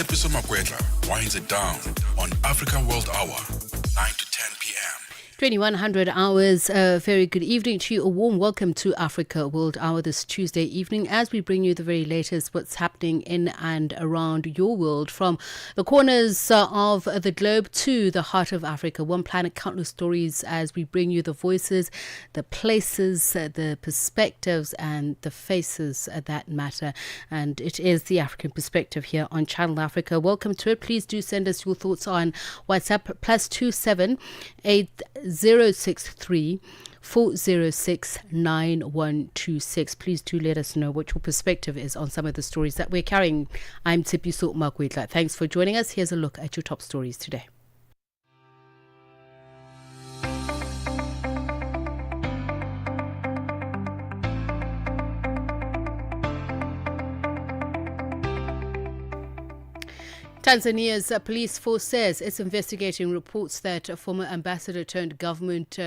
Tsepiso Makwetla winds it down on African World Hour, 9 to 10 p.m. 2100 hours. Very good evening to you. A warm welcome to Africa World Hour this Tuesday evening as we bring you the very latest what's happening in and around your world, from the corners of the globe to the heart of Africa. One planet, countless stories, as we bring you the voices, the places, the perspectives and the faces that matter. And it is the African perspective here on Channel Africa. Welcome to it. Please do send us your thoughts on WhatsApp +27 8063 406 9126. Please do let us know what your perspective is on some of the stories that we're carrying. I'm Tsepiso Makwetla. Thanks for joining us. Here's a look at your top stories today. Tanzania's police force says it's investigating reports that a former ambassador turned government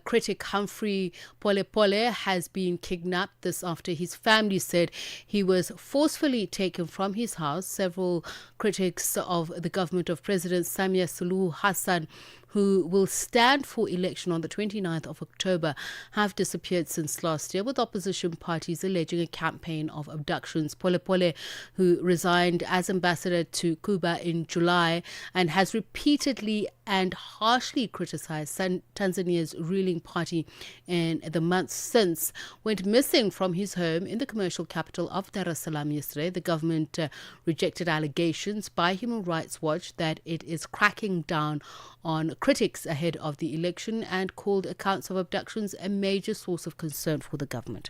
critic Humphrey Polepole has been kidnapped. This after his family said he was forcefully taken from his house. Several critics of the government of President Samia Suluhu Hassan, who will stand for election on the 29th of October, have disappeared since last year, with opposition parties alleging a campaign of abductions. Polepole, who resigned as ambassador to Cuba in July and has repeatedly and harshly criticized Tanzania's ruling party in the months since, went missing from his home in the commercial capital of Dar es Salaam yesterday. The government rejected allegations by Human Rights Watch that it is cracking down on critics ahead of the election and called accounts of abductions a major source of concern for the government.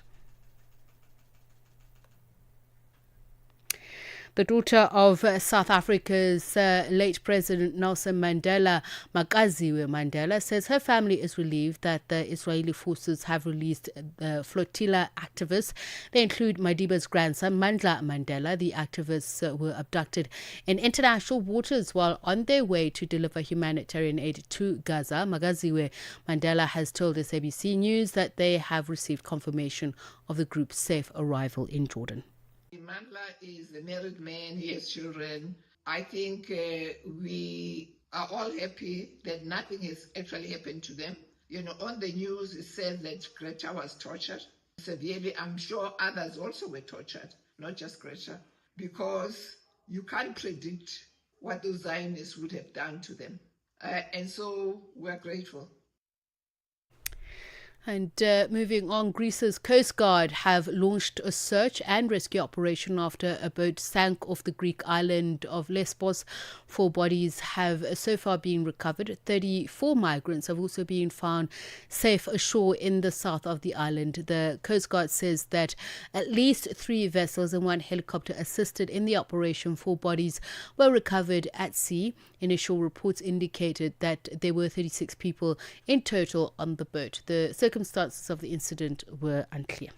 The daughter of South Africa's late President Nelson Mandela, Makaziwe Mandela, says her family is relieved that the Israeli forces have released the flotilla activists. They include Madiba's grandson, Mandla Mandela. The activists were abducted in international waters while on their way to deliver humanitarian aid to Gaza. Makaziwe Mandela has told SABC News that they have received confirmation of the group's safe arrival in Jordan. Mandla is a married man, he has children. I think we are all happy that nothing has actually happened to them. You know, on the news it said that Greta was tortured severely. I'm sure others also were tortured, not just Greta, because you can't predict what those Zionists would have done to them. And so we're grateful. And moving on, Greece's Coast Guard have launched a search and rescue operation after a boat sank off the Greek island of Lesbos. 4 bodies have so far been recovered. 34 migrants have also been found safe ashore in the south of the island. The Coast Guard says that at least 3 vessels and 1 helicopter assisted in the operation. 4 bodies were recovered at sea. Initial reports indicated that there were 36 people in total on the boat. The circumstances of the incident were unclear.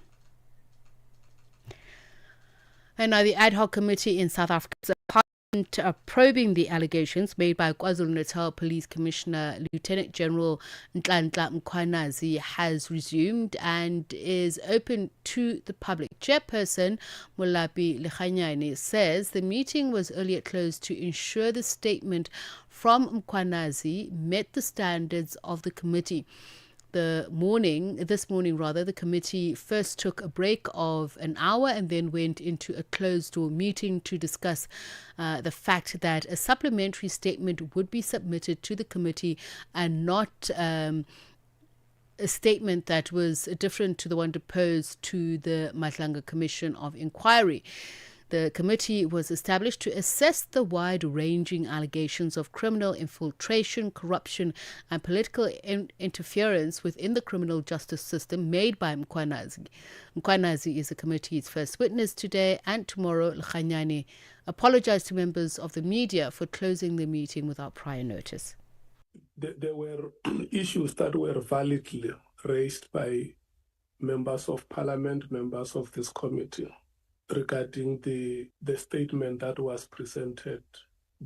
And now the ad hoc committee in South Africa's parliament probing the allegations made by KwaZulu-Natal Police Commissioner Lieutenant General Nhlanhla Mkhwanazi has resumed and is open to the public. Chairperson Mulapi Lekhanyane says the meeting was earlier closed to ensure the statement from Mkhwanazi met the standards of the committee. This morning, the committee first took a break of an hour and then went into a closed-door meeting to discuss the fact that a supplementary statement would be submitted to the committee and not a statement that was different to the one deposed to the Matlanga Commission of Inquiry. The committee was established to assess the wide-ranging allegations of criminal infiltration, corruption and political interference within the criminal justice system made by Mkhwanazi. Mkhwanazi is the committee's first witness today, and tomorrow Lekhanyane apologized to members of the media for closing the meeting without prior notice. There were issues that were validly raised by members of parliament, members of this committee, regarding the statement that was presented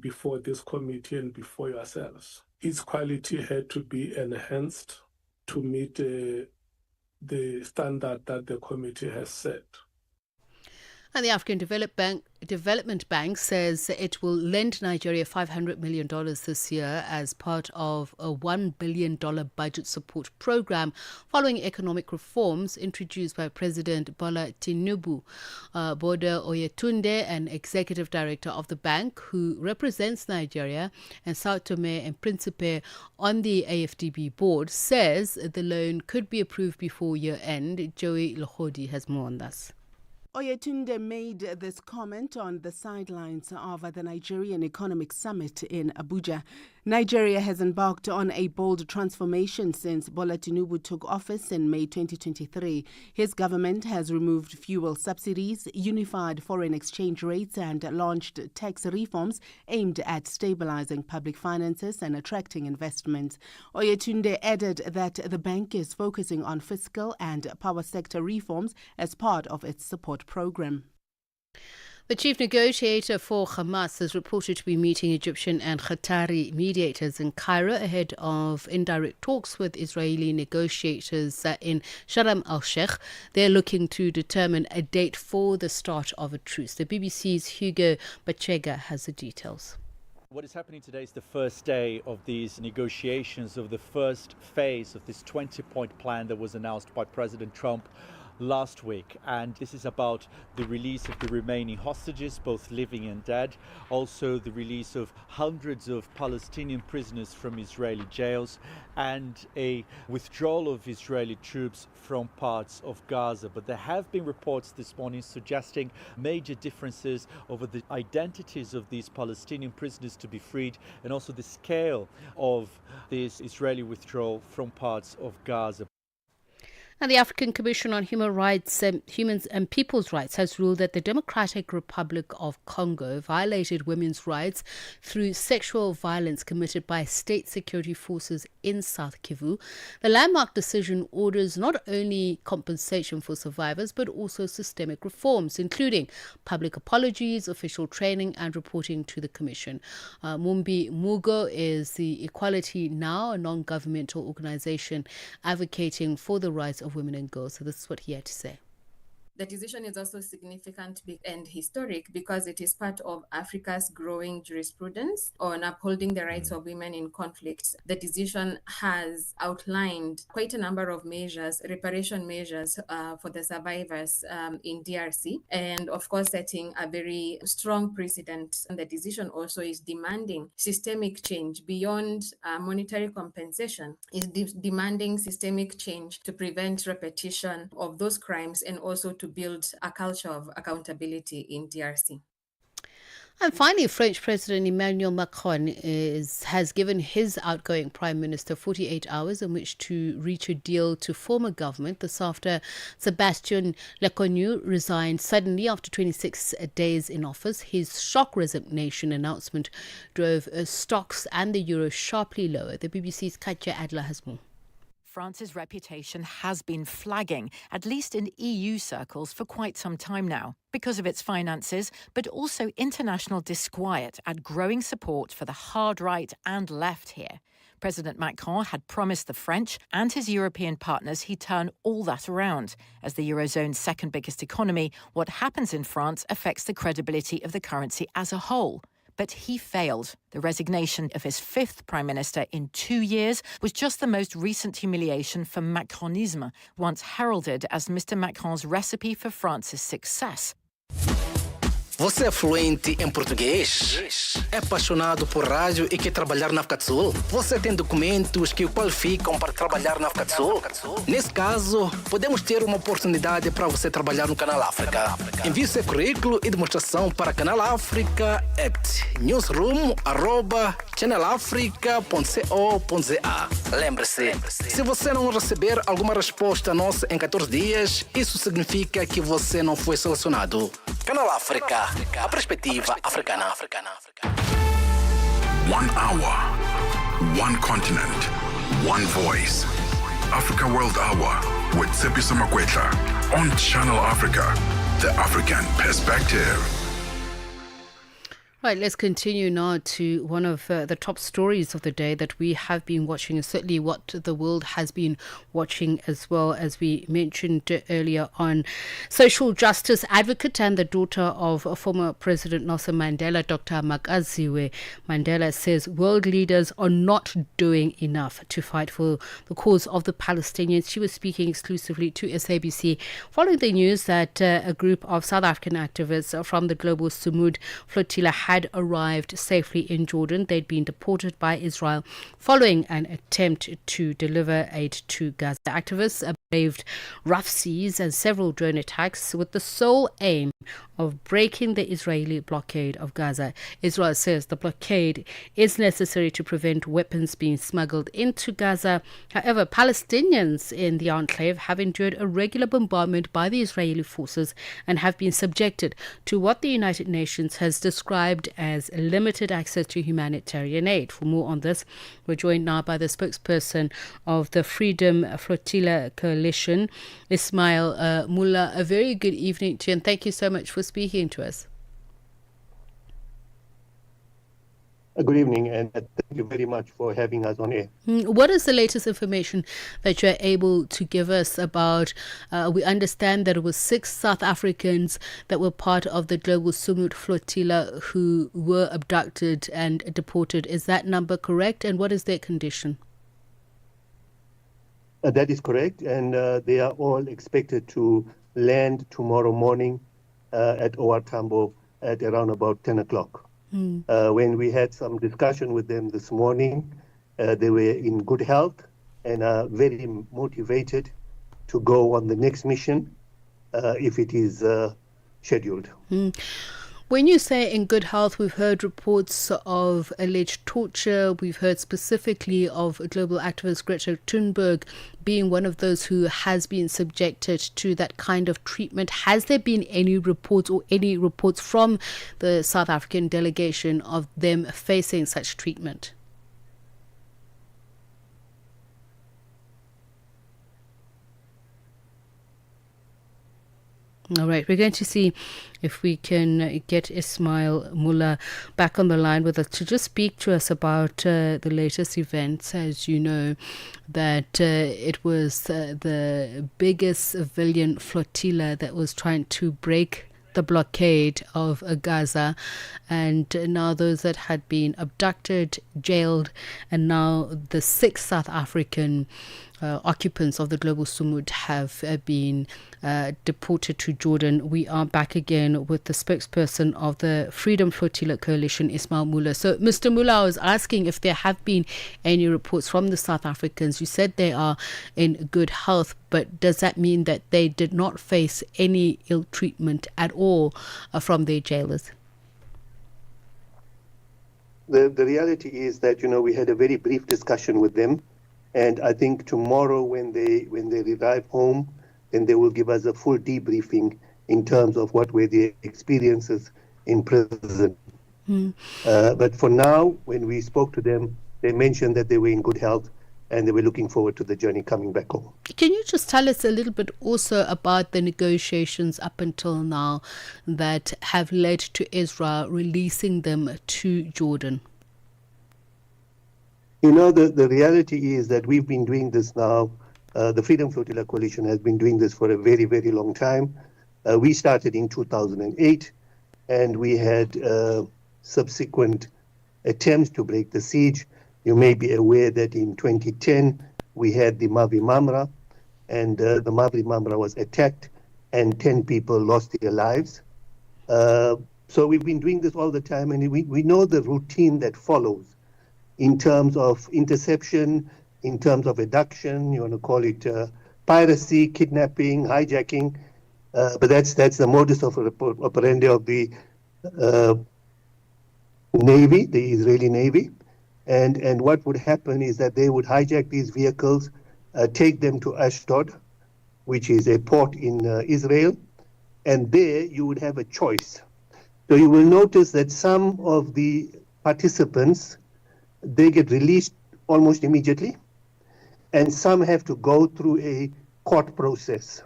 before this committee and before yourselves. Its quality had to be enhanced to meet the standard that the committee has set. And the African Development Bank says it will lend Nigeria $500 million this year as part of a $1 billion budget support program following economic reforms introduced by President Bola Tinubu. Boda Oyetunde, an executive director of the bank who represents Nigeria and Sao Tome and Principe on the AFDB board, says the loan could be approved before year end. Joey Lohodi has more on this. Oyetunde made this comment on the sidelines of the Nigerian Economic Summit in Abuja. Nigeria has embarked on a bold transformation since Bola Tinubu took office in May 2023. His government has removed fuel subsidies, unified foreign exchange rates, and launched tax reforms aimed at stabilizing public finances and attracting investment. Oyetunde added that the bank is focusing on fiscal and power sector reforms as part of its support program. The chief negotiator for Hamas is reported to be meeting Egyptian and Qatari mediators in Cairo ahead of indirect talks with Israeli negotiators in Sharm el-Sheikh. They're looking to determine a date for the start of a truce. The BBC's Hugo Bachega has the details. What is happening today is the first day of these negotiations, of the first phase of this 20-point plan that was announced by President Trump last week, and this is about the release of the remaining hostages, both living and dead, also the release of hundreds of Palestinian prisoners from Israeli jails, and a withdrawal of Israeli troops from parts of Gaza. But there have been reports this morning suggesting major differences over the identities of these Palestinian prisoners to be freed and also the scale of this Israeli withdrawal from parts of Gaza. And the African Commission on Human and People's Rights has ruled that the Democratic Republic of Congo violated women's rights through sexual violence committed by state security forces in South Kivu. The landmark decision orders not only compensation for survivors but also systemic reforms, including public apologies, official training and reporting to the Commission. Mumbi Mugo is the Equality Now, a non-governmental organization advocating for the rights of women and girls. So this is what he had to say. The decision is also significant and historic because it is part of Africa's growing jurisprudence on upholding the rights of women in conflict. The decision has outlined quite a number of measures, reparation measures for the survivors in DRC, and of course setting a very strong precedent. And the decision also is demanding systemic change beyond monetary compensation, is demanding systemic change to prevent repetition of those crimes and also to build a culture of accountability in DRC. And finally, French President Emmanuel Macron has given his outgoing Prime Minister 48 hours in which to reach a deal to form a government. This after Sébastien Lecornu resigned suddenly after 26 days in office. His shock resignation announcement drove stocks and the euro sharply lower. The BBC's Katja Adler has more. France's reputation has been flagging, at least in EU circles, for quite some time now, because of its finances, but also international disquiet at growing support for the hard right and left here. President Macron had promised the French and his European partners he'd turn all that around. As the Eurozone's second biggest economy, what happens in France affects the credibility of the currency as a whole. But he failed. The resignation of his fifth prime minister in 2 years was just the most recent humiliation for Macronisme, once heralded as Mr. Macron's recipe for France's success. Você é fluente em português? É apaixonado por rádio e quer trabalhar na África do Sul? Você tem documentos que o qualificam para trabalhar na África do Sul? Nesse caso, podemos ter uma oportunidade para você trabalhar no Canal África. Envie seu currículo e demonstração para Canal África @ newsroom@channelafrica.co.za. Lembre-se, se você não receber alguma resposta nossa em 14 dias, isso significa que você não foi selecionado. Canal África, a perspectiva africana. 1 hour, one continent, one voice. Africa World Hour with Tsepiso Makwetla on Channel Africa, the African perspective. Right, let's continue now to one of the top stories of the day that we have been watching, and certainly what the world has been watching as well. As we mentioned earlier on, social justice advocate and the daughter of former President Nelson Mandela, Dr. Makaziwe Mandela, says world leaders are not doing enough to fight for the cause of the Palestinians. She was speaking exclusively to SABC following the news that a group of South African activists from the Global Sumud flotilla had arrived safely in Jordan. They'd been deported by Israel following an attempt to deliver aid to Gaza. Activists braved rough seas and several drone attacks with the sole aim of breaking the Israeli blockade of Gaza. Israel says the blockade is necessary to prevent weapons being smuggled into Gaza. However, Palestinians in the enclave have endured a regular bombardment by the Israeli forces and have been subjected to what the United Nations has described as limited access to humanitarian aid. For more on this, we're joined now by the spokesperson of the Freedom Flotilla Coalition, Ismail Mullah. A very good evening to you, and thank you so much for speaking to us. Good evening, and thank you very much for having us on air. What is the latest information that you're able to give us about? We understand that it was 6 South Africans that were part of the Global Sumud flotilla who were abducted and deported. Is that number correct? And what is their condition? That is correct, and they are all expected to land tomorrow morning at OR Tambo at around about 10 o'clock. When we had some discussion with them this morning, they were in good health and are very motivated to go on the next mission if it is scheduled. When you say in good health, we've heard reports of alleged torture. We've heard specifically of global activist Greta Thunberg being one of those who has been subjected to that kind of treatment. Has there been any reports from the South African delegation of them facing such treatment? All right, we're going to see if we can get Ismail Mullah back on the line with us to just speak to us about the latest events. As you know, that it was the biggest civilian flotilla that was trying to break the blockade of Gaza, and now those that had been abducted, jailed, and now the 6 South African occupants of the Global Sumud have been deported to Jordan. We are back again with the spokesperson of the Freedom Flotilla Coalition, Ismail Mullah. So, Mr. Mullah, I was asking if there have been any reports from the South Africans. You said they are in good health, but does that mean that they did not face any ill treatment at all from their jailers? The reality is that, we had a very brief discussion with them. And I think tomorrow when they arrive home, then they will give us a full debriefing in terms of what were their experiences in prison. But for now, when we spoke to them, they mentioned that they were in good health and they were looking forward to the journey coming back home. Can you just tell us a little bit also about the negotiations up until now that have led to Israel releasing them to Jordan? The reality is that we've been doing this now. The Freedom Flotilla Coalition has been doing this for a very, very long time. We started in 2008, and we had subsequent attempts to break the siege. You may be aware that in 2010, we had the Mavi Mamra, and the Mavi Mamra was attacked, and 10 people lost their lives. So we've been doing this all the time, and we know the routine that follows in terms of interception, in terms of abduction, you want to call it piracy, kidnapping, hijacking, but that's the modus operandi of the Navy, the Israeli Navy. And what would happen is that they would hijack these vehicles, take them to Ashdod, which is a port in Israel, and there you would have a choice. So you will notice that some of the participants, they get released almost immediately, and some have to go through a court process.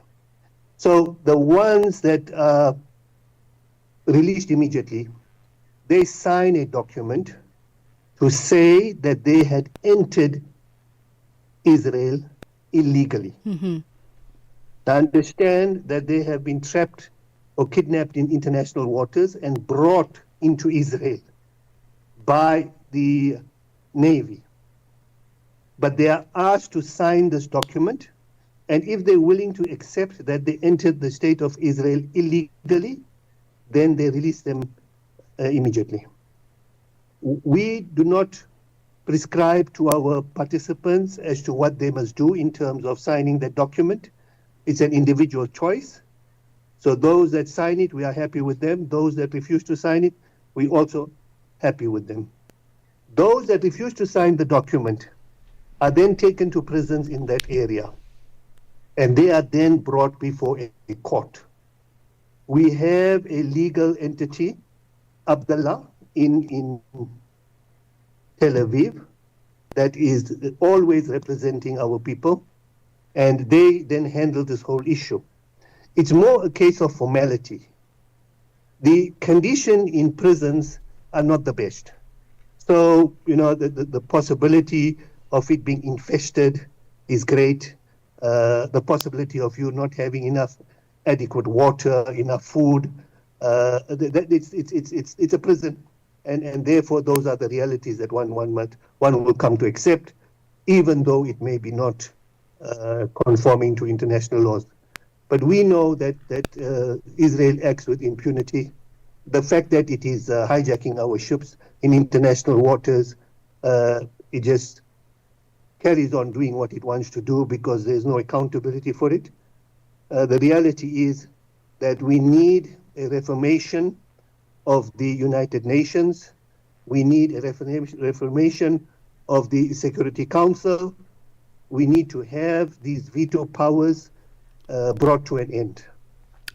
So the ones that are released immediately, they sign a document to say that they had entered Israel illegally. Mm-hmm. To understand that they have been trapped or kidnapped in international waters and brought into Israel by the Navy. But they are asked to sign this document, and if they're willing to accept that they entered the state of Israel illegally, then they release them immediately. We do not prescribe to our participants as to what they must do in terms of signing that document. It's an individual choice. So those that sign it, we are happy with them. Those that refuse to sign it, we also happy with them. Those that refuse to sign the document are then taken to prisons in that area, and they are then brought before a court. We have a legal entity, Abdullah, in Tel Aviv, that is always representing our people, and they then handle this whole issue. It's more a case of formality. The condition in prisons are not the best. So, the possibility of it being infested is great. The possibility of you not having enough adequate water, enough food, it's a prison. And therefore, those are the realities that one will come to accept, even though it may be not conforming to international laws. But we know that Israel acts with impunity. The fact that it is hijacking our ships in international waters, it just carries on doing what it wants to do because there's no accountability for it. The reality is that we need a reformation of the United Nations. We need a reformation of the Security Council. We need to have these veto powers brought to an end.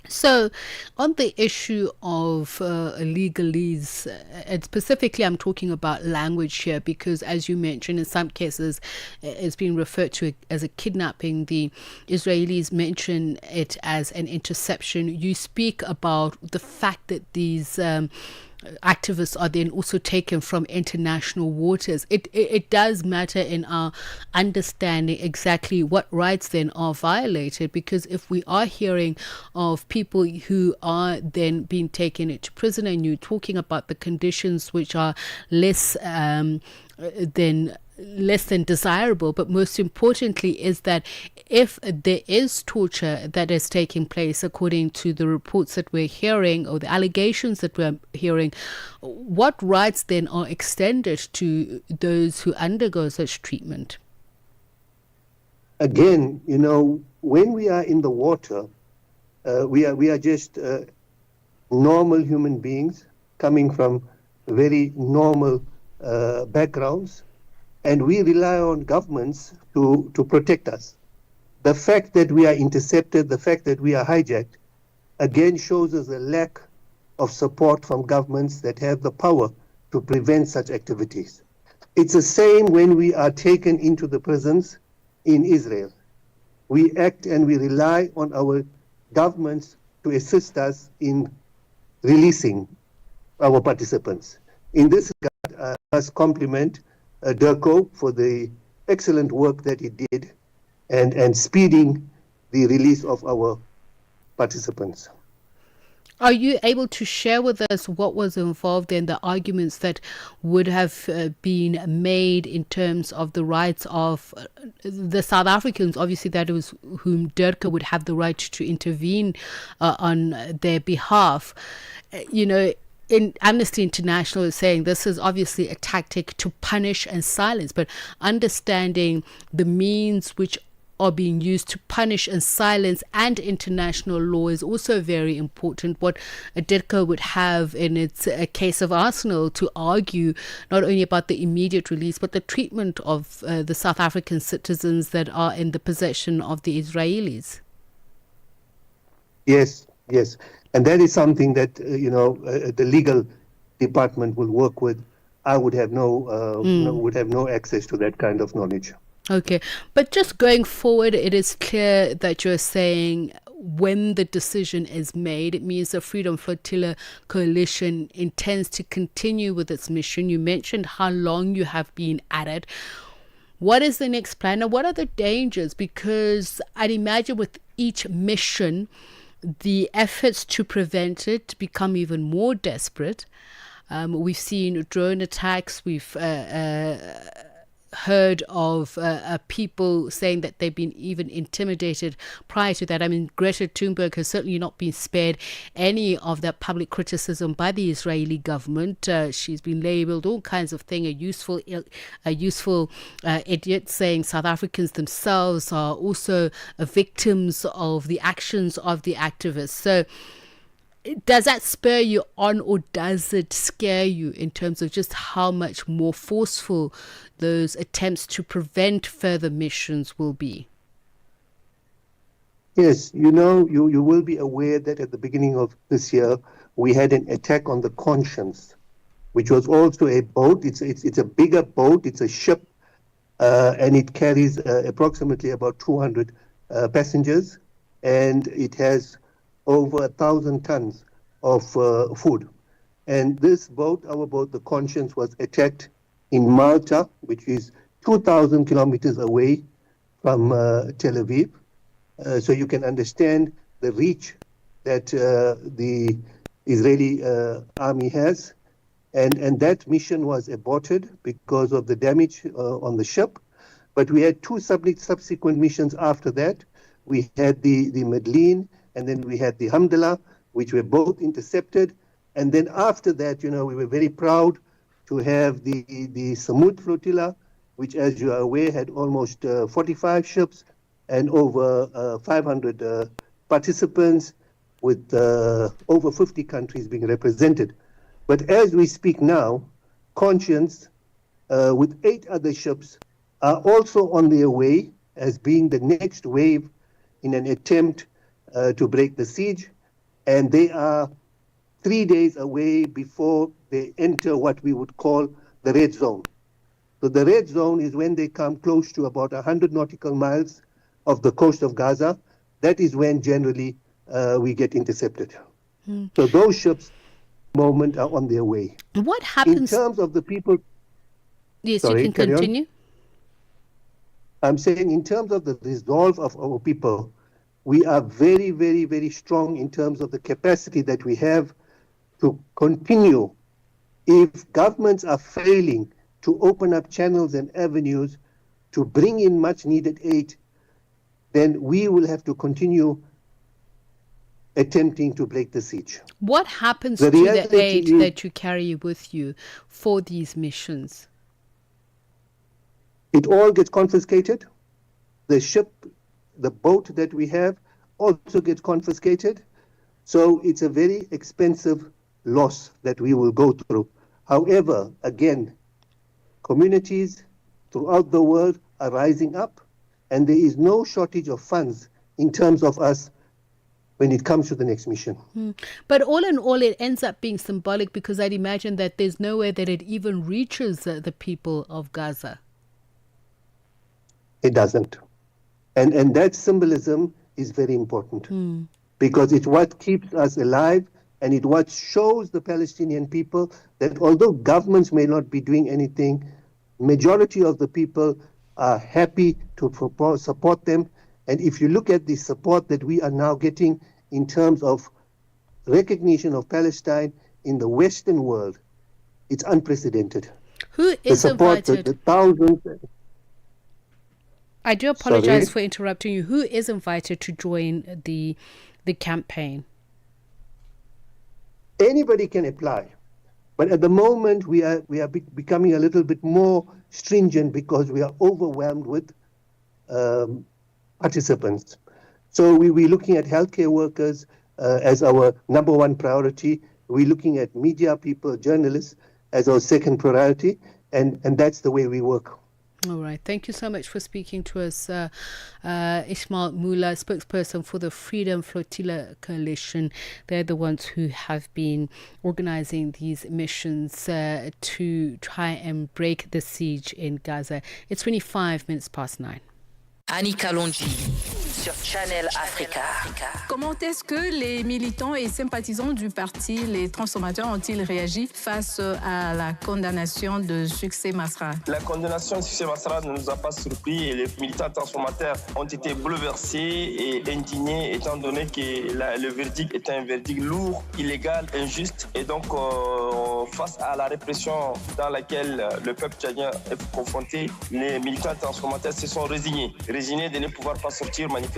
So, on the issue of legalese, and specifically I'm talking about language here because, as you mentioned, in some cases it's been referred to as a kidnapping. The Israelis mention it as an interception. You speak about the fact that these activists are then also taken from international waters. It does matter in our understanding exactly what rights then are violated, because if we are hearing of people who are then being taken into prison, and you're talking about the conditions which are less than desirable, but most importantly is that if there is torture that is taking place according to the reports that we're hearing or the allegations that we're hearing, what rights then are extended to those who undergo such treatment? Again, when we are in the water, we are just normal human beings coming from very normal backgrounds, and we rely on governments to protect us. The fact that we are intercepted, the fact that we are hijacked, again shows us a lack of support from governments that have the power to prevent such activities. It's the same when we are taken into the prisons in Israel. We act and we rely on our governments to assist us in releasing our participants. In this regard, I must compliment Durko for the excellent work that he did and speeding the release of our participants. Are you able to share with us what was involved in the arguments that would have been made in terms of the rights of the South Africans? Obviously, that was whom Durka would have the right to intervene on their behalf. In Amnesty International is saying this is obviously a tactic to punish and silence, but understanding the means which are being used to punish and silence and international law is also very important. What DIRCA would have in its case of Arsenal to argue not only about the immediate release, but the treatment of the South African citizens that are in the possession of the Israelis. Yes. And that is something that, the legal department will work with. I would have no access to that kind of knowledge. Okay, but just going forward, it is clear that you're saying when the decision is made, it means the Freedom Flotilla Coalition intends to continue with its mission. You mentioned how long you have been at it. What is the next plan, and what are the dangers? Because I'd imagine with each mission, the efforts to prevent it become even more desperate. We've seen drone attacks. We've heard of people saying that they've been even intimidated prior to that. I mean, Greta Thunberg has certainly not been spared any of that public criticism by the Israeli government. She's been labelled all kinds of things, a useful idiot, saying South Africans themselves are also victims of the actions of the activists. So does that spur you on, or does it scare you in terms of just how much more forceful those attempts to prevent further missions will be? Yes, you will be aware that at the beginning of this year, we had an attack on the Conscience, which was also a boat. It's a bigger boat. It's a ship, and it carries approximately about 200 passengers, and it has over 1,000 tons of food. And this boat, our boat, the Conscience, was attacked in Malta, which is 2,000 kilometers away from Tel Aviv. So you can understand the reach that the Israeli army has. And that mission was aborted because of the damage on the ship. But we had two subsequent missions after that. We had the Medellin, and then we had the Hamdallah, which were both intercepted. And then after that, we were very proud to have the Samud flotilla, which, as you are aware, had almost 45 ships and over 500 participants, with over 50 countries being represented. But as we speak now, Conscience, with 8 other ships, are also on their way as being the next wave in an attempt to break the siege, and they are 3 days away before they enter what we would call the red zone. So the red zone is when they come close to about 100 nautical miles of the coast of Gaza. That is when generally we get intercepted. So those ships, at the moment, are on their way. What happens in terms of the people? Yes, Sorry, you can continue. I'm saying in terms of the resolve of our people, we are very, very, very strong in terms of the capacity that we have to continue. If governments are failing to open up channels and avenues to bring in much needed aid, then we will have to continue attempting to break the siege. What happens to the aid that you carry with you for these missions? It all gets confiscated. The ship, the boat that we have, also gets confiscated. So it's a very expensive loss that we will go through. However, again, communities throughout the world are rising up, and there is no shortage of funds in terms of us when it comes to the next mission. But all in all, it ends up being symbolic, because I'd imagine that there's no way that it even reaches the people of Gaza. It doesn't. And that symbolism is very important because it's what keeps us alive, and it what shows the Palestinian people that although governments may not be doing anything, majority of the people are happy to support them. And if you look at the support that we are now getting in terms of recognition of Palestine in the Western world, it's unprecedented. Who is invited? The thousands. I do apologize for interrupting you. Who is invited to join the campaign? Anybody can apply, but at the moment we are becoming a little bit more stringent because we are overwhelmed with participants. So we're looking at healthcare workers as our number one priority. We're looking at media people, journalists as our second priority, and that's the way we work. All right. Thank you so much for speaking to us, Ismail Mula, spokesperson for the Freedom Flotilla Coalition. They're the ones who have been organizing these missions to try and break the siege in Gaza. It's 25 minutes past 9. Annie Kalonji. sur Channel Africa. Comment est-ce que les militants et sympathisants du parti Les Transformateurs ont-ils réagi face à la condamnation de Succès Masra? La condamnation de Succès Masra ne nous a pas surpris et les militants transformateurs ont été bouleversés et indignés étant donné que le verdict est un verdict lourd, illégal, injuste et donc face à la répression dans laquelle le peuple tchadien est confronté, les militants transformateurs se sont résignés de ne pouvoir pas sortir manifester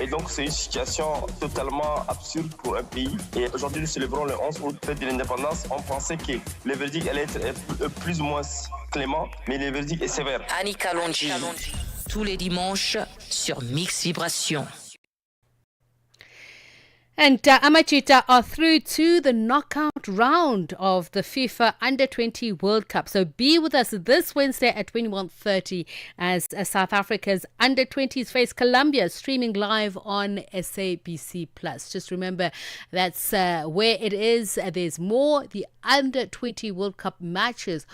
et donc c'est une situation totalement absurde pour un pays et aujourd'hui nous célébrons le 11 août, fête de l'indépendance. On pensait que le verdict allait être plus ou moins clément, mais le verdict est sévère. Annika Longi, tous les dimanches sur Mix Vibration. And Amachita are through to the knockout round of the FIFA Under-20 World Cup. So be with us this Wednesday at 21:30 as South Africa's Under-20s face Colombia, streaming live on SABC+. Just remember, that's where it is. There's more. The Under-20 World Cup matches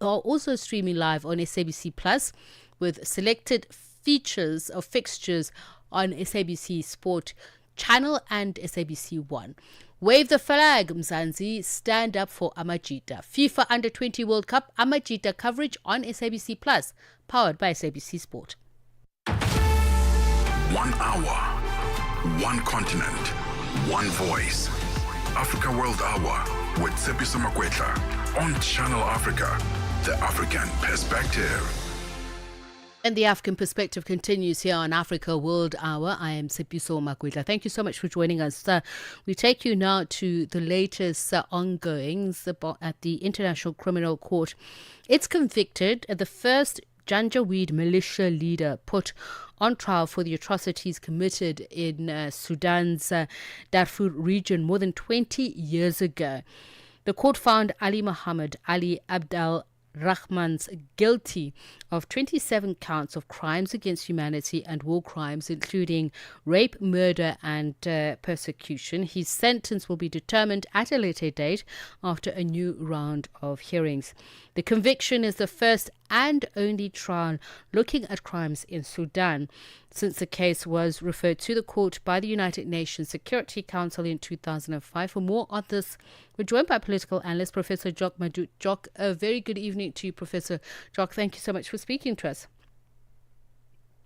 are also streaming live on SABC+, with selected features of fixtures on SABC Sport Channel and SABC 1. Wave the flag, Mzansi. Stand up for Amajita. FIFA Under-20 World Cup Amajita coverage on SABC+, powered by SABC Sport. 1 hour, one continent, one voice. Africa World Hour with Tsepiso Makwetla on Channel Africa, the African perspective. And the African perspective continues here on Africa World Hour. I am Tsepiso Makwetla. Thank you so much for joining us. We take you now to the latest ongoings at the International Criminal Court. It's convicted the first Janjaweed militia leader put on trial for the atrocities committed in Sudan's Darfur region more than 20 years ago. The court found Ali Muhammad Ali Abdal Rahman's guilty of 27 counts of crimes against humanity and war crimes, including rape, murder and persecution. His sentence will be determined at a later date after a new round of hearings. The conviction is the first and only trial looking at crimes in Sudan since the case was referred to the court by the United Nations Security Council in 2005. For more on this, we're joined by political analyst Professor Jock Madut. Jock, a very good evening to you, Professor Jock. Thank you so much for speaking to us.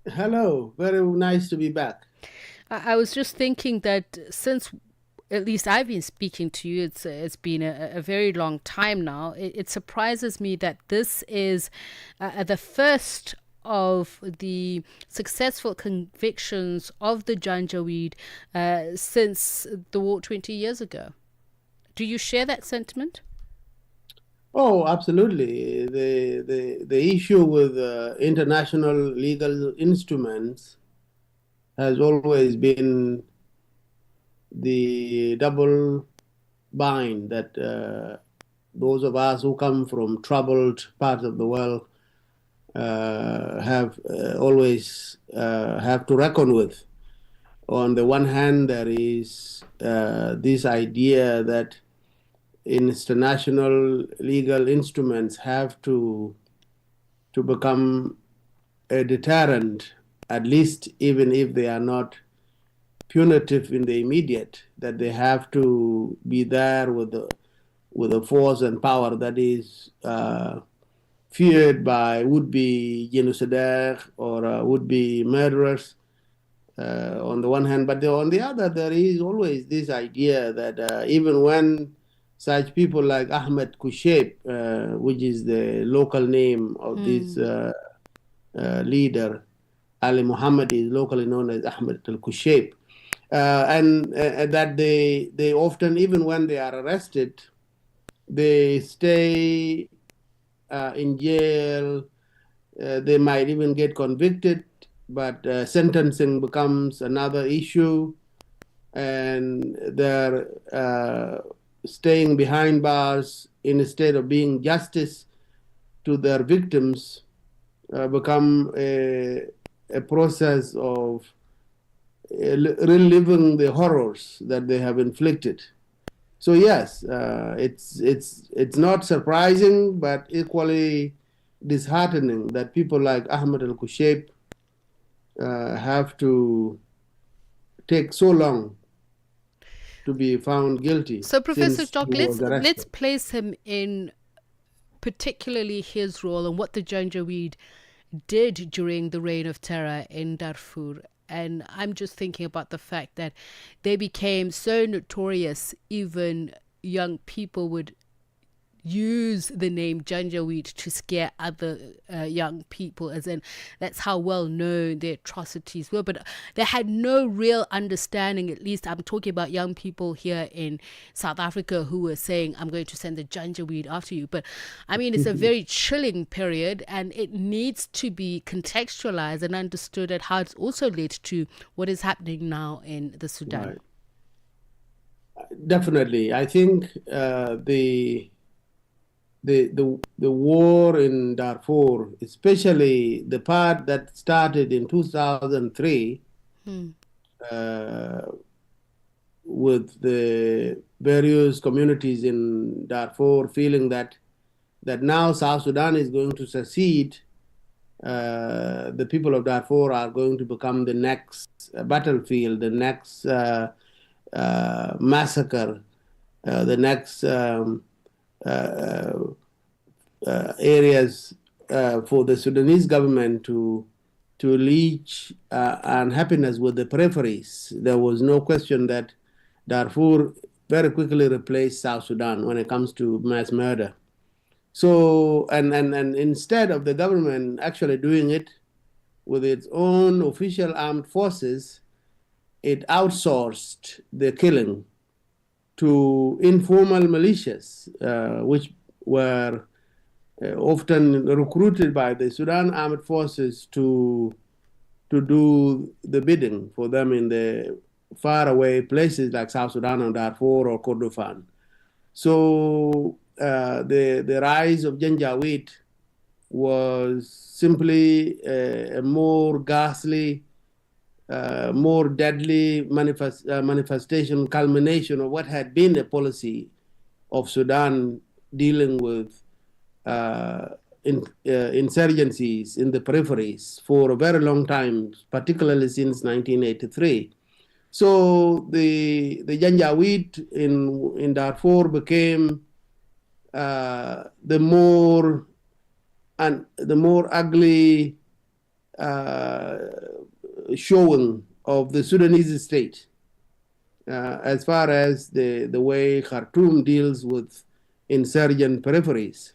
Hello, very nice to be back. I was just thinking that since at least I've been speaking to you, it's been a very long time now. It surprises me that this is the first of the successful convictions of the Janjaweed since the war 20 years ago. Do you share that sentiment? Oh, absolutely. The issue with international legal instruments has always been the double bind that those of us who come from troubled parts of the world have always have to reckon with. On the one hand, there is this idea that international legal instruments have to become a deterrent, at least even if they are not punitive in the immediate, that they have to be there with the force and power that is feared by would-be genocidaires or would-be murderers on the one hand. But on the other, there is always this idea that even when such people like Ahmed Kushayb, which is the local name of this leader, Ali Muhammad is locally known as Ahmed al-Kushayb, and that they often, even when they are arrested, they stay in jail. They might even get convicted, but sentencing becomes another issue, and they're staying behind bars instead of being justice to their victims become a process of reliving the horrors that they have inflicted. So yes, it's not surprising, but equally disheartening that people like Ahmed al-Kushayb have to take so long to be found guilty. So, Professor since Jock, he was let's arrested. place him in particularly his role and what the Janjaweed did during the reign of terror in Darfur. And I'm just thinking about the fact that they became so notorious, even young people would use the name Janjaweed to scare other young people, as in that's how well known their atrocities were. But they had no real understanding, at least I'm talking about young people here in South Africa who were saying, I'm going to send the Janjaweed after you. But I mean, it's a very chilling period, and it needs to be contextualized and understood at how it's also led to what is happening now in the Sudan. Right. Definitely. I think the war in Darfur, especially the part that started in 2003 with the various communities in Darfur feeling that now South Sudan is going to secede, the people of Darfur are going to become the next battlefield, the next massacre, the next areas for the Sudanese government to reach unhappiness with the peripheries. There was no question that Darfur very quickly replaced South Sudan when it comes to mass murder. So, and instead of the government actually doing it with its own official armed forces, it outsourced the killing to informal militias, which were often recruited by the Sudan armed forces to do the bidding for them in the faraway places like South Sudan and Darfur or Kordofan. So the rise of Janjaweed was simply a more ghastly, more deadly manifestation, culmination of what had been the policy of Sudan dealing with insurgencies in the peripheries for a very long time, particularly since 1983. So the Janjaweed in Darfur became the more ugly showing of the Sudanese state as far as the way Khartoum deals with insurgent peripheries.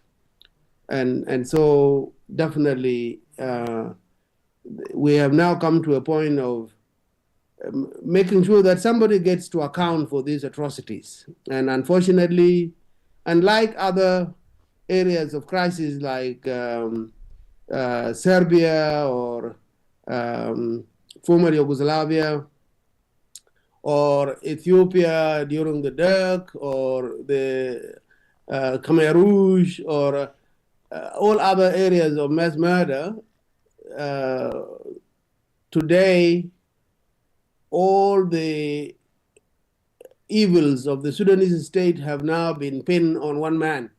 And so definitely we have now come to a point of making sure that somebody gets to account for these atrocities. And unfortunately, unlike other areas of crisis like Serbia or former Yugoslavia or Ethiopia during the Derg or the Khmer Rouge or all other areas of mass murder, today all the evils of the Sudanese state have now been pinned on one man.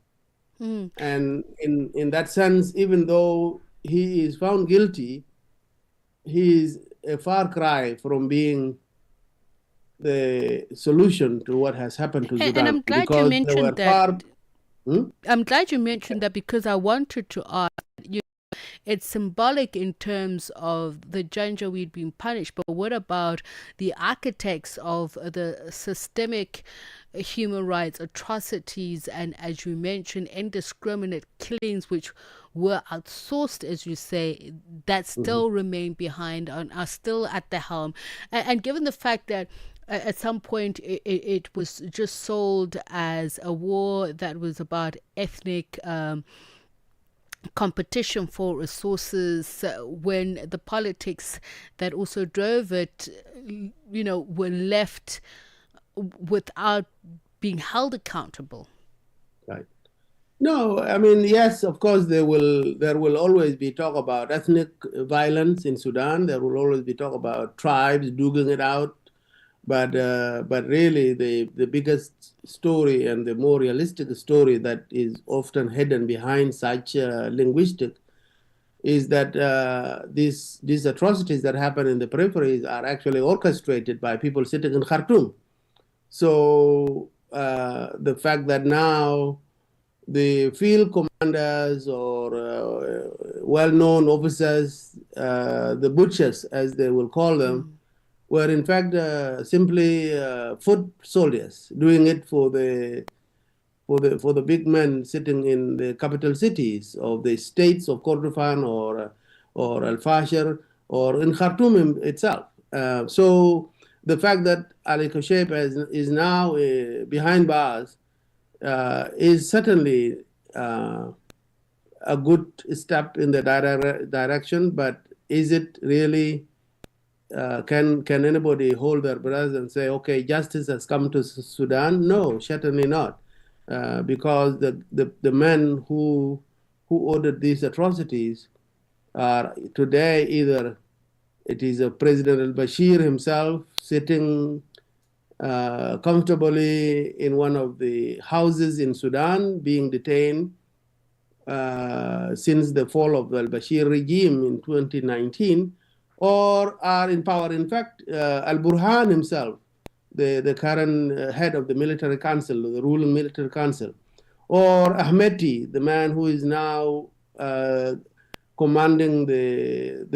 And in that sense, even though he is found guilty, he is a far cry from being the solution to what has happened to Sudan. And I'm glad you mentioned that. I'm glad you mentioned that, because I wanted to ask, it's symbolic in terms of the Janjaweed being punished, but what about the architects of the systemic human rights atrocities and, as you mentioned, indiscriminate killings which were outsourced, as you say, that still remain behind and are still at the helm? And given the fact that at some point it was just sold as a war that was about ethnic competition for resources, when the politics that also drove it, were left without being held accountable. Right. No, I mean, yes, of course, there will always be talk about ethnic violence in Sudan. There will always be talk about tribes duking it out. But really, the biggest story and the more realistic story that is often hidden behind such linguistic is that these atrocities that happen in the peripheries are actually orchestrated by people sitting in Khartoum. So the fact that now the field commanders or well-known officers, the butchers as they will call them, were in fact simply foot soldiers doing it for the big men sitting in the capital cities of the states of Kordofan or Al Fashir or in Khartoum itself. So the fact that Ali Kosheip is now behind bars is certainly a good step in the direction, but is it really? Can anybody hold their breath and say, okay, justice has come to Sudan? No, certainly not, because the men who ordered these atrocities are today either it is a President al-Bashir himself sitting comfortably in one of the houses in Sudan being detained since the fall of the al-Bashir regime in 2019, or are in power. In fact, al-Burhan himself, the current head of the military council, the ruling military council, or Ahmeti, the man who is now commanding the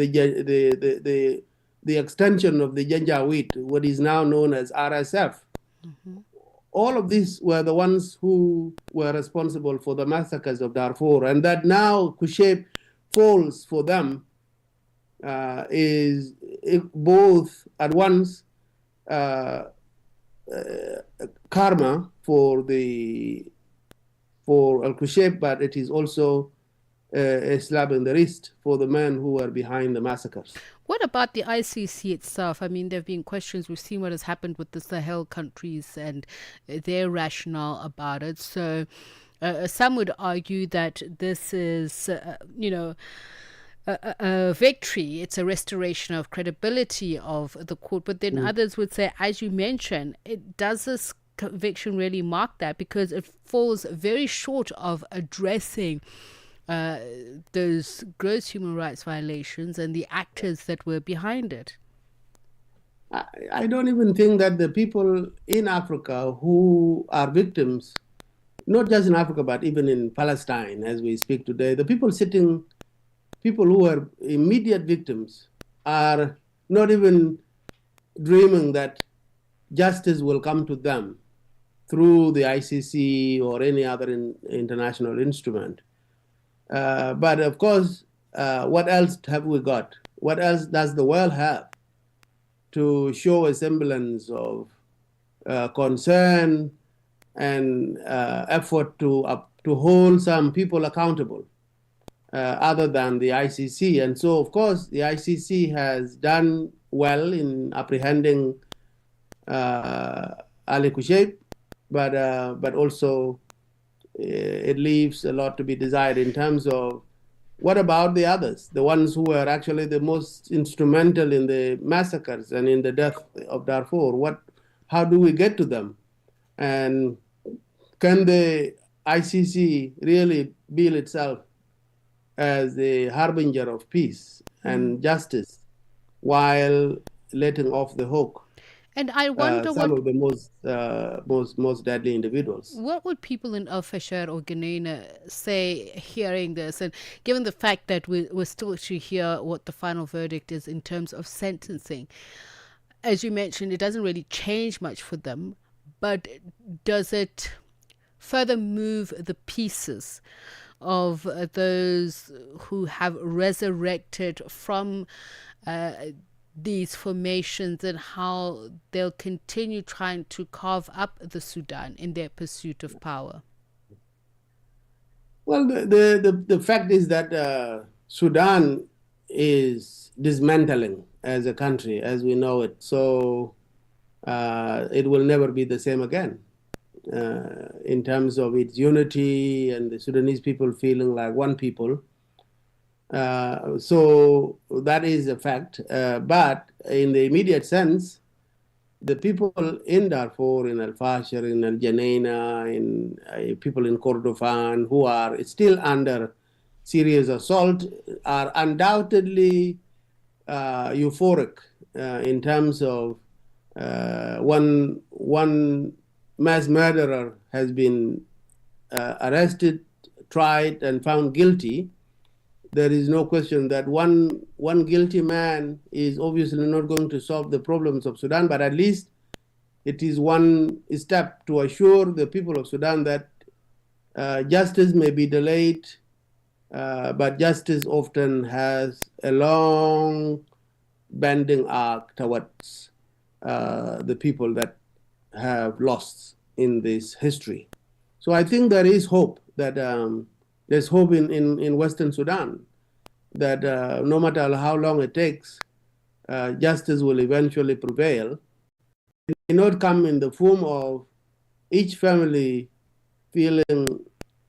extension of the Janjaweed, what is now known as RSF. All of these were the ones who were responsible for the massacres of Darfur, and that now Kosheip falls for them is both at once karma for al-Kosheip, but it is also a slap in the wrist for the men who are behind the massacres. What about the ICC itself? I mean, there have been questions. We've seen what has happened with the Sahel countries and their rationale about it. So some would argue that this is, a victory. It's a restoration of credibility of the court. But then others would say, as you mentioned, does this conviction really mark that? Because it falls very short of addressing those gross human rights violations and the actors that were behind it. I don't even think that the people in Africa who are victims, not just in Africa, but even in Palestine as we speak today, the people who are immediate victims are not even dreaming that justice will come to them through the ICC or any other international instrument. But of course, what else have we got? What else does the world have to show a semblance of concern and effort to hold some people accountable other than the ICC? And so, of course, the ICC has done well in apprehending Ali Kosheip, but also it leaves a lot to be desired in terms of what about the others, the ones who were actually the most instrumental in the massacres and in the death of Darfur. How do we get to them? And can the ICC really bill itself as the harbinger of peace and justice while letting off the hook and I wonder some of the most deadly individuals? What would people in El Fasher or Guinea say hearing this, and given the fact that we're still to hear what the final verdict is in terms of sentencing? As you mentioned, it doesn't really change much for them, but does it further move the pieces of those who have resurrected from these formations and how they'll continue trying to carve up the Sudan in their pursuit of power? Well, the fact is that Sudan is dismantling as a country as we know it. So it will never be the same again in terms of its unity and the Sudanese people feeling like one people. So that is a fact. But in the immediate sense, the people in Darfur, in Al Fashir, in Al Janeina, in people in Kordofan who are still under serious assault are undoubtedly euphoric in terms of one mass murderer has been arrested, tried, and found guilty. There is no question that one guilty man is obviously not going to solve the problems of Sudan, but at least it is one step to assure the people of Sudan that justice may be delayed, but justice often has a long bending arc towards the people that have lost in this history. So I think there is hope that there's hope in Western Sudan that no matter how long it takes, justice will eventually prevail. It may not come in the form of each family feeling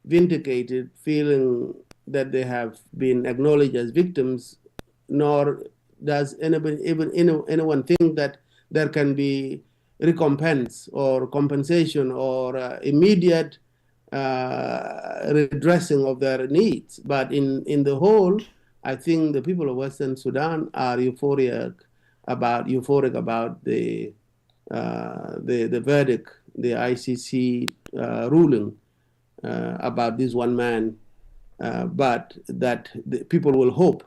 vindicated, feeling that they have been acknowledged as victims, nor does anyone think that there can be recompense or compensation or immediate redressing of their needs. But in the whole, I think the people of Western Sudan are euphoric about the verdict, the ICC ruling about this one man, but that the people will hope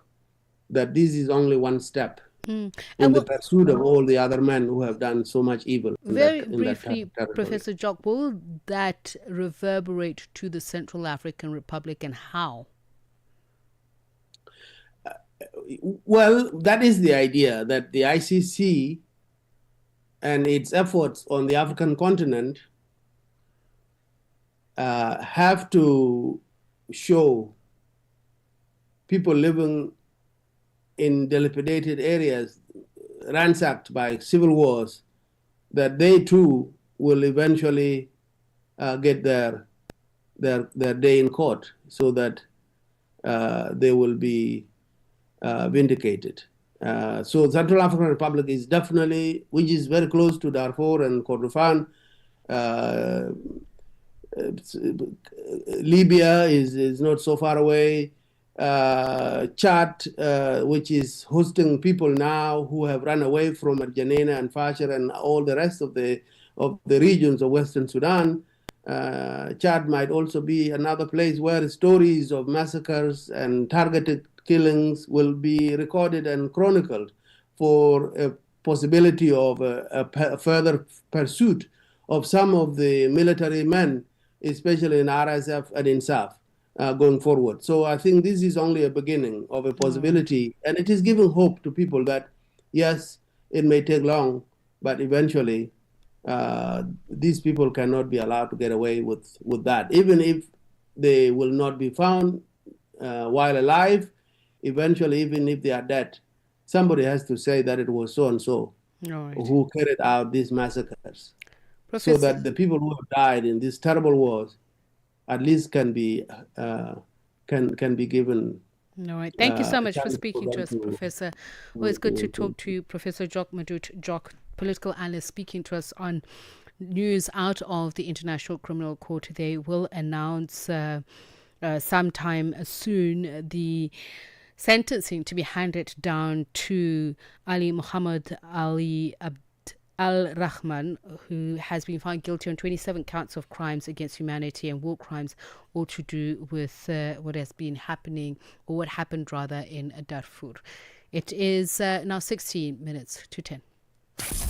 that this is only one step in the pursuit of all the other men who have done so much evil. Very briefly, Professor Jock, will that reverberate to the Central African Republic, and how? Well, that is the idea, that the ICC and its efforts on the African continent have to show people living in dilapidated areas, ransacked by civil wars, that they too will eventually get their day in court, so that they will be vindicated. So Central African Republic is definitely, which is very close to Darfur and Kordofan. Libya is not so far away. Chad, which is hosting people now who have run away from Janina and Fasher and all the rest of the regions of Western Sudan. Chad might also be another place where stories of massacres and targeted killings will be recorded and chronicled for a possibility of a further pursuit of some of the military men, especially in RSF and in SAF. Going forward. So I think this is only a beginning of a possibility, and it is giving hope to people that, yes, it may take long, but eventually these people cannot be allowed to get away with that. Even if they will not be found while alive, eventually, even if they are dead, somebody has to say that it was so-and-so who carried out these massacres. So that the people who have died in these terrible wars at least can be given. All right. Thank you so much for speaking to us, Professor. Well, it's good to talk to you, Professor Jock Madut Jock, political analyst, speaking to us on news out of the International Criminal Court. They will announce sometime soon the sentencing to be handed down to Ali Muhammad Ali Al-Rahman, who has been found guilty on 27 counts of crimes against humanity and war crimes, all to do with what has been happening, or what happened rather, in Darfur. It is now 16 minutes to 10.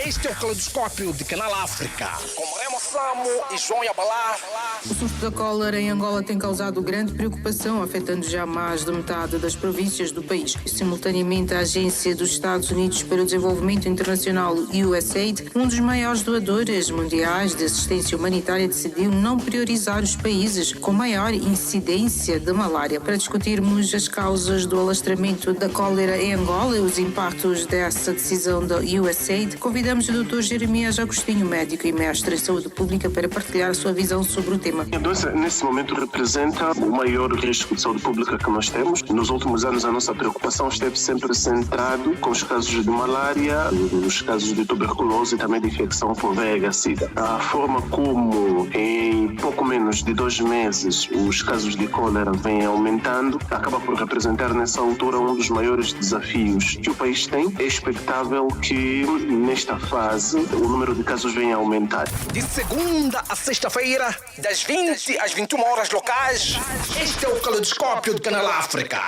Este é o Caleidoscópio de Canal África, com Remo Samo e João Yabalá. O surto da cólera em Angola tem causado grande preocupação, afetando já mais de metade das províncias do país. Simultaneamente, a Agência dos Estados Unidos para o Desenvolvimento Internacional, USAID, um dos maiores doadores mundiais de assistência humanitária, decidiu não priorizar os países com maior incidência de malária. Para discutirmos as causas do alastramento da cólera em Angola e os impactos dessa decisão da USAID, convidamos o Dr. Jeremias Agostinho, médico e mestre em saúde Saúde Pública para partilhar a sua visão sobre o tema. A doença, nesse momento, representa o maior risco de saúde pública que nós temos. Nos últimos anos, a nossa preocupação esteve sempre centrado com os casos de malária, os casos de tuberculose e também de infecção por VIH-Sida. A forma como, em pouco menos de 2 meses, os casos de cólera vêm aumentando, acaba por representar, nessa altura, um dos maiores desafios que o país tem. É expectável que, nesta fase, o número de casos venha a aumentar. De segunda a sexta-feira, das 20 às 21 horas locais, este é o Caleidoscópio do Canal África.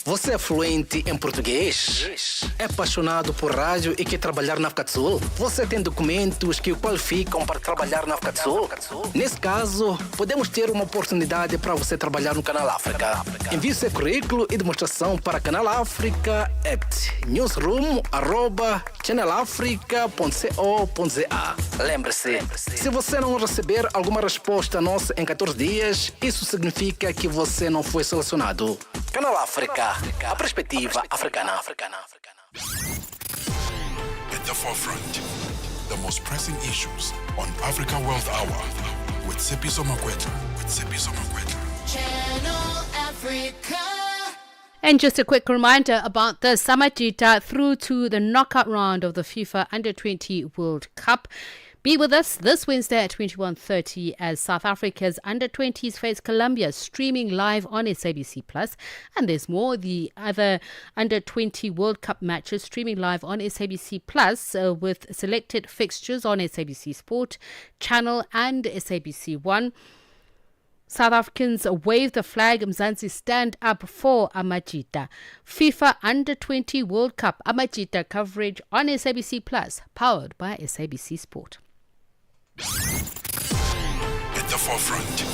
Você é fluente em português? É apaixonado por rádio e quer trabalhar na África do Sul? Você tem documentos que o qualificam para trabalhar na África do Sul? Nesse caso, podemos ter uma oportunidade para você trabalhar no Canal África. Envie seu currículo e demonstração para canalafrica@newsroom@channelafrica.co.za. Lembre-se, se você não receber alguma resposta nossa em 14 dias, isso significa que você não foi selecionado. Canal África, a perspectiva africana. At the forefront, the most pressing issues on Africa World Hour with Tsepiso Makwetla. Channel Africa. And just a quick reminder about the Samajita through to the knockout round of the FIFA Under-20 World Cup. Be with us this Wednesday at 21:30 as South Africa's Under-20s face Colombia, streaming live on SABC+. And there's more, the other Under-20 World Cup matches streaming live on SABC+, with selected fixtures on SABC Sport, Channel and SABC One. South Africans wave the flag. Mzansi stand up for Amajita. FIFA Under-20 World Cup Amajita coverage on SABC+, powered by SABC Sport. At the forefront,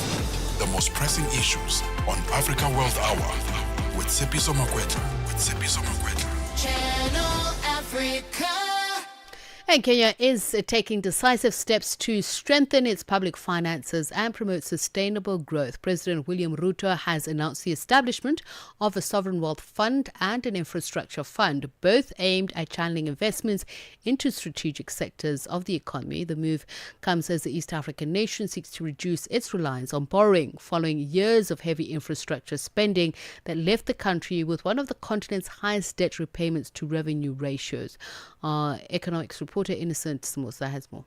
the most pressing issues on Africa World Hour with Tsepiso Makwetla. Channel Africa. And Kenya is taking decisive steps to strengthen its public finances and promote sustainable growth. President William Ruto has announced the establishment of a sovereign wealth fund and an infrastructure fund, both aimed at channeling investments into strategic sectors of the economy. The move comes as the East African nation seeks to reduce its reliance on borrowing following years of heavy infrastructure spending that left the country with one of the continent's highest debt repayments to revenue ratios. Our economics reporter Innocent Smosa has more.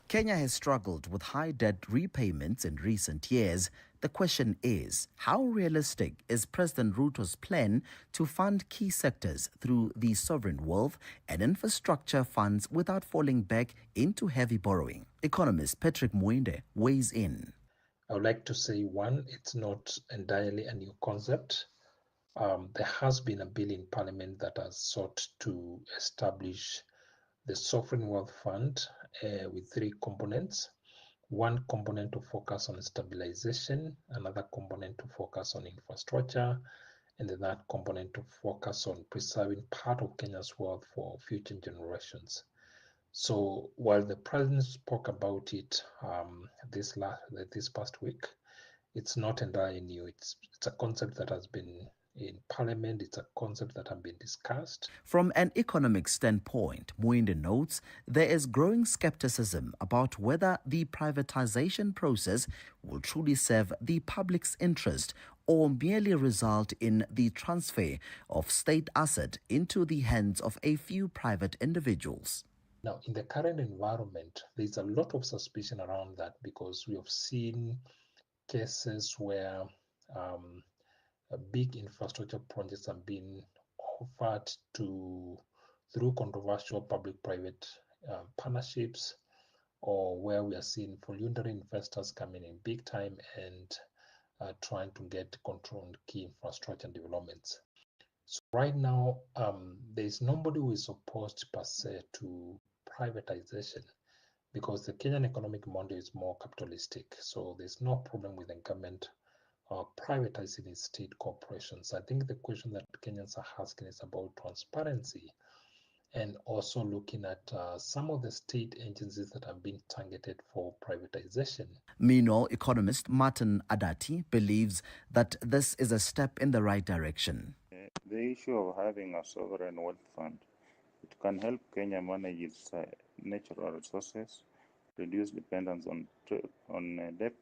Kenya has struggled with high debt repayments in recent years. The question is, how realistic is President Ruto's plan to fund key sectors through the sovereign wealth and infrastructure funds without falling back into heavy borrowing? Economist Patrick Mwinde weighs in. I would like to say, one, it's not entirely a new concept. There has been a bill in Parliament that has sought to establish the Sovereign Wealth Fund with 3 components. One component to focus on stabilization, another component to focus on infrastructure, and the third component to focus on preserving part of Kenya's wealth for future generations. So while the president spoke about it this past week, it's not entirely new. It's a concept that has been in Parliament. It's a concept that has been discussed. From an economic standpoint, Mwinde notes there is growing skepticism about whether the privatization process will truly serve the public's interest or merely result in the transfer of state asset into the hands of a few private individuals. Now, in the current environment, there's a lot of suspicion around that because we have seen cases where big infrastructure projects have been offered through controversial public-private partnerships, or where we are seeing voluntary investors coming in big time and trying to get control on key infrastructure developments. So right now, there is nobody who is opposed per se to privatization because the Kenyan economic model is more capitalistic. So there's no problem with the government privatizing its state corporations. I think the question that Kenyans are asking is about transparency and also looking at some of the state agencies that have been targeted for privatization. Meanwhile, economist Martin Adati believes that this is a step in the right direction. The issue of having a sovereign wealth fund, it can help Kenya manage its natural resources, reduce dependence on debt.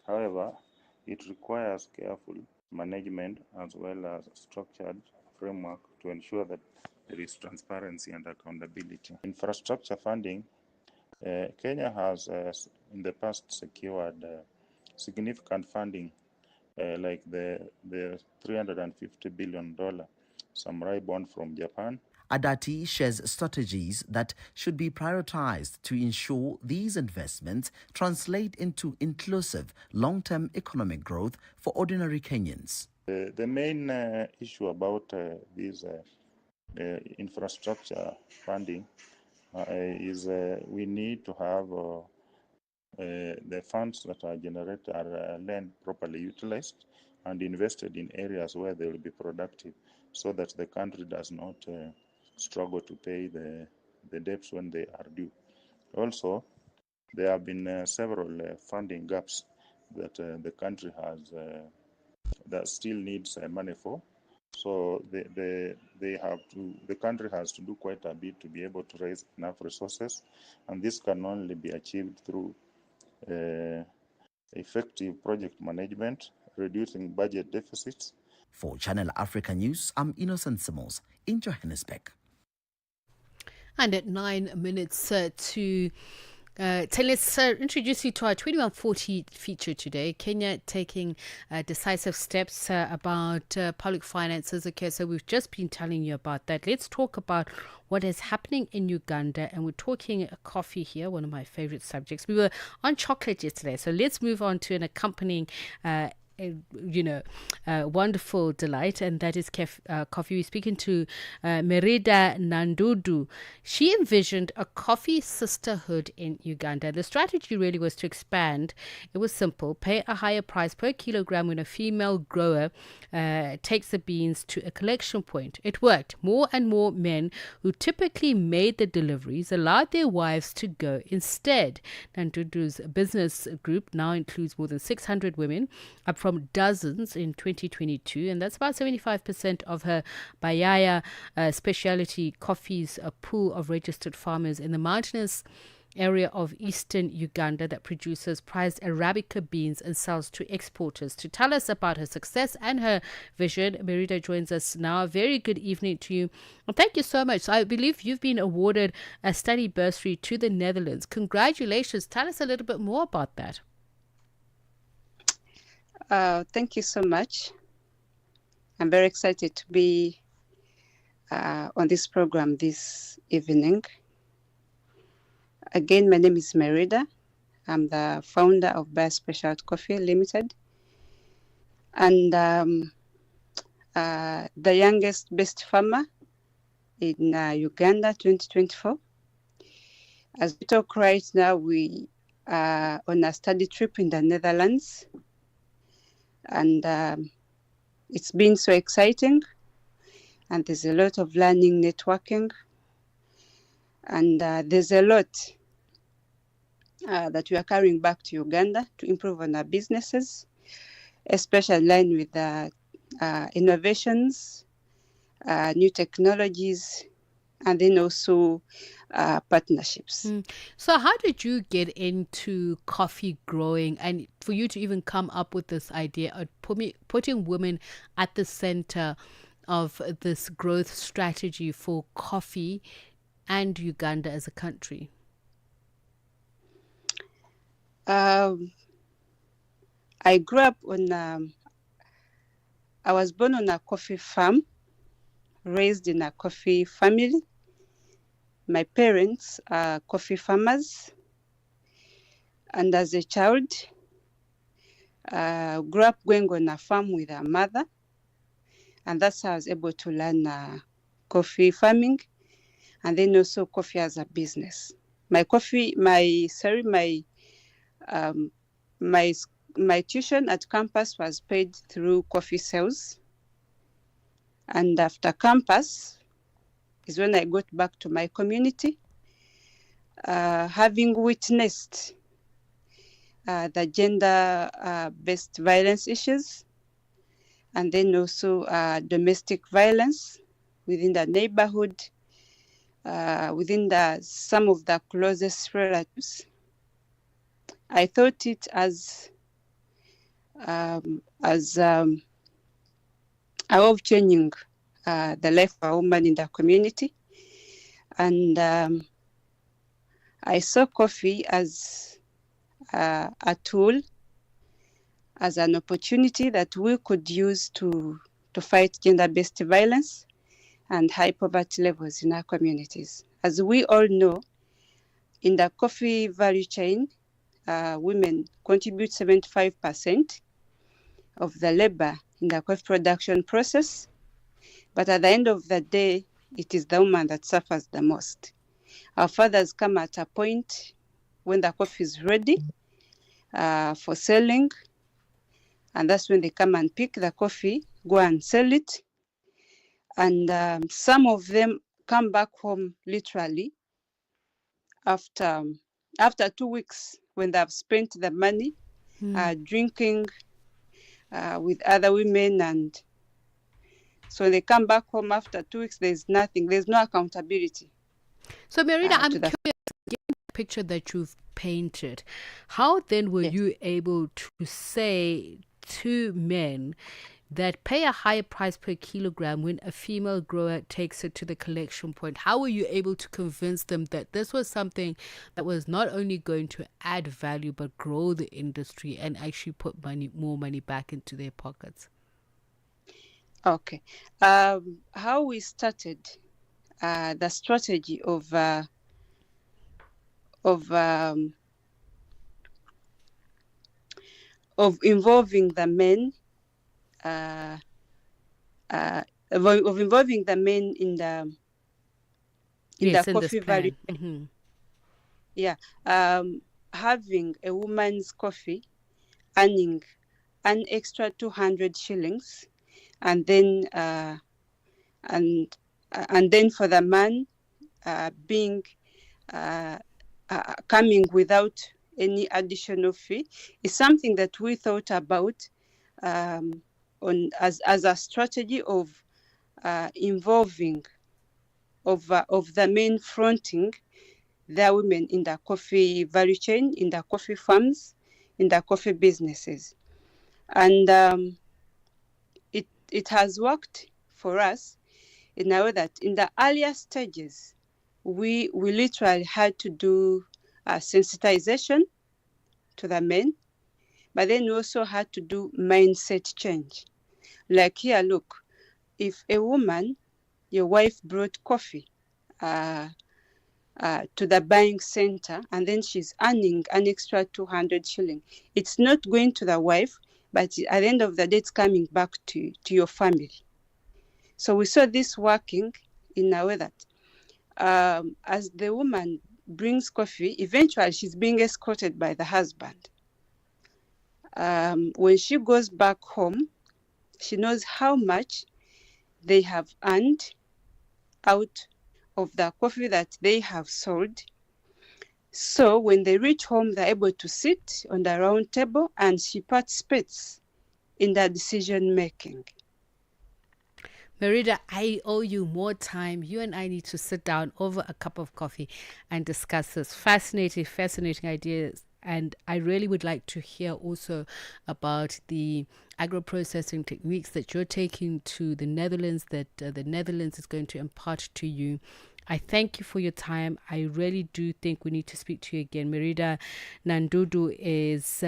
However, it requires careful management as well as structured framework to ensure that there is transparency and accountability. Infrastructure funding. Kenya has in the past secured significant funding like the $350 billion samurai bond from Japan. Adati shares strategies that should be prioritized to ensure these investments translate into inclusive long-term economic growth for ordinary Kenyans. The main issue about this infrastructure funding is we need to have the funds that are generated are then properly utilized and invested in areas where they will be productive, so that the country does not struggle to pay the debts when they are due. Also, there have been several funding gaps that the country has that still needs money for. So the country has to do quite a bit to be able to raise enough resources, and this can only be achieved through effective project management, reducing budget deficits. For Channel Africa News, I'm Innocent Simons in Johannesburg. And at 9 minutes to 10, let's introduce you to our 2140 feature today. Kenya taking decisive steps about public finances. Okay, so we've just been telling you about that. Let's talk about what is happening in Uganda. And we're talking coffee here, one of my favorite subjects. We were on chocolate yesterday, so let's move on to an accompanying wonderful delight, and that is coffee. We're speaking to Merida Nandudu. She envisioned a coffee sisterhood in Uganda. The strategy really was to expand. It was simple: pay a higher price per kilogram when a female grower takes the beans to a collection point. It worked. More and more men who typically made the deliveries allowed their wives to go instead. Nandudu's business group now includes more than 600 women, up from dozens in 2022, and that's about 75% of her Bayaya specialty coffees, a pool of registered farmers in the mountainous area of eastern Uganda that produces prized Arabica beans and sells to exporters. To tell us about her success and her vision, Merida joins us now. Very good evening to you. Well, thank you so much. So I believe you've been awarded a study bursary to the Netherlands. Congratulations. Tell us a little bit more about that. Thank you so much. I'm very excited to be on this program this evening. Again, my name is Merida. I'm the founder of Bayer Specialty Coffee Limited, and the youngest best farmer in Uganda 2024. As we talk right now, we are on a study trip in the Netherlands, and it's been so exciting, and there's a lot of learning, networking, and there's a lot that we are carrying back to Uganda to improve on our businesses, especially in line with innovations, new technologies, and then also partnerships. So how did you get into coffee growing, and for you to even come up with this idea of putting women at the center of this growth strategy for coffee and Uganda as a country? I grew up on, I was born on a coffee farm, raised in a coffee family. My parents are coffee farmers. And as a child, grew up going on a farm with a mother. And that's how I was able to learn coffee farming, and then also coffee as a business. My tuition at campus was paid through coffee sales. And after campus is when I got back to my community, having witnessed the gender-based violence issues, and then also domestic violence within the neighborhood. within some of the closest relatives. I thought it as a way of changing the life of a woman in the community. And I saw coffee as a tool, as an opportunity that we could use to fight gender-based violence and high poverty levels in our communities. As we all know, in the coffee value chain, women contribute 75% of the labor in the coffee production process. But at the end of the day, it is the woman that suffers the most. Our fathers come at a point when the coffee is ready for selling, and that's when they come and pick the coffee, go and sell it. And some of them come back home literally after 2 weeks when they have spent the money drinking with other women. And so they come back home after 2 weeks, there's nothing, there's no accountability. So Merida, I'm curious, given the picture that you've painted, how then were you able to say to men that pay a higher price per kilogram when a female grower takes it to the collection point? How were you able to convince them that this was something that was not only going to add value but grow the industry and actually put more money back into their pockets? Okay. How we started the strategy of involving the men, of involving the men in the coffee value. Mm-hmm. Yeah, having a woman's coffee earning an extra 200 shillings, and then for the man being coming without any additional fee is something that we thought about as a strategy of involving of the men fronting their women in the coffee value chain, in the coffee farms, in the coffee businesses. And it has worked for us in a way that in the earlier stages, we literally had to do sensitization to the men, but then we also had to do mindset change. Like here, look, if a woman, your wife brought coffee to the buying center and then she's earning an extra 200 shilling, it's not going to the wife, but at the end of the day, it's coming back to your family. So we saw this working in a way that as the woman brings coffee, eventually she's being escorted by the husband. When she goes back home, she knows how much they have earned out of the coffee that they have sold. So when they reach home, they're able to sit on the round table and she participates in the decision making. Merida, I owe you more time. You and I need to sit down over a cup of coffee and discuss this fascinating ideas. And I really would like to hear also about the agro-processing techniques that you're taking to the Netherlands, that the Netherlands is going to impart to you. I thank you for your time. I really do think we need to speak to you again. Merida Nandudu is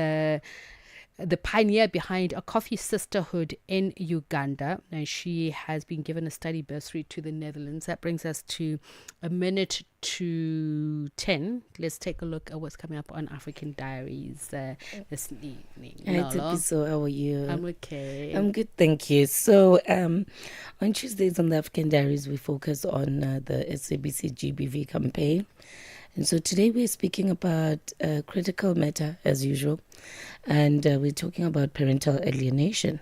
the pioneer behind a coffee sisterhood in Uganda, and she has been given a study bursary to the Netherlands. That brings us to 9:10. Let's take a look at what's coming up on African Diaries this evening. Hi, Tsepiso, how are you? I'm okay. I'm good, thank you. So on Tuesdays on the African Diaries, we focus on the SABC GBV campaign. And so today we're speaking about a critical matter, as usual, and we're talking about parental alienation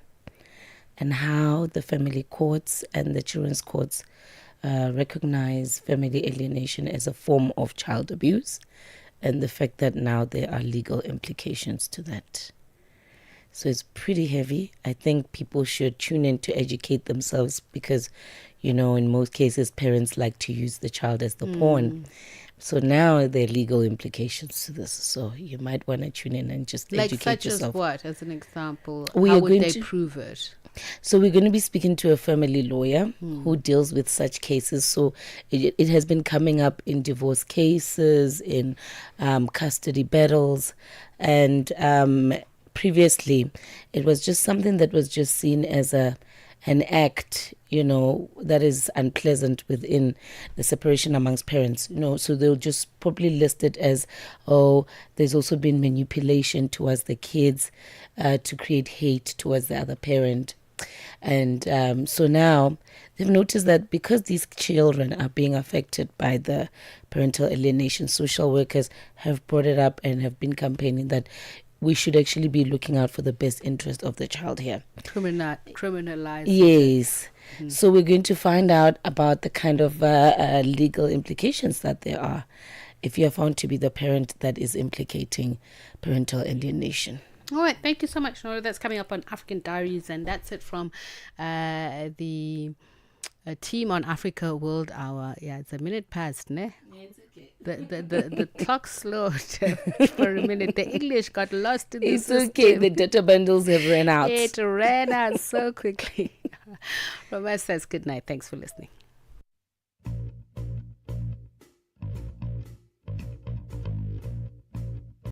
and how the family courts and the children's courts recognize family alienation as a form of child abuse, and the fact that now there are legal implications to that. So it's pretty heavy. I think people should tune in to educate themselves because In most cases, parents like to use the child as the pawn. So now there are legal implications to this. So you might want to tune in and just educate yourself. Like such as what, as an example? We How are would going they to prove it? So we're going to be speaking to a family lawyer who deals with such cases. So it has been coming up in divorce cases, in custody battles, and previously it was just something that was just seen as an act, that is unpleasant within the separation amongst parents. So they'll just probably list it as, there's also been manipulation towards the kids to create hate towards the other parent. And so now they've noticed that because these children are being affected by the parental alienation, social workers have brought it up and have been campaigning that we should actually be looking out for the best interest of the child here. Criminalize. Yes. So we're going to find out about the kind of legal implications that there are if you are found to be the parent that is implicating parental alienation. All right, thank you so much, Nora. That's coming up on African Diaries, and that's it from the team on Africa World Hour. Yeah, it's a minute past, ne? Yeah, it's okay. The clock slowed for a minute. The English got lost in the system. It's okay. The data bundles have ran out. It ran out so quickly. From us, says good night. Thanks for listening.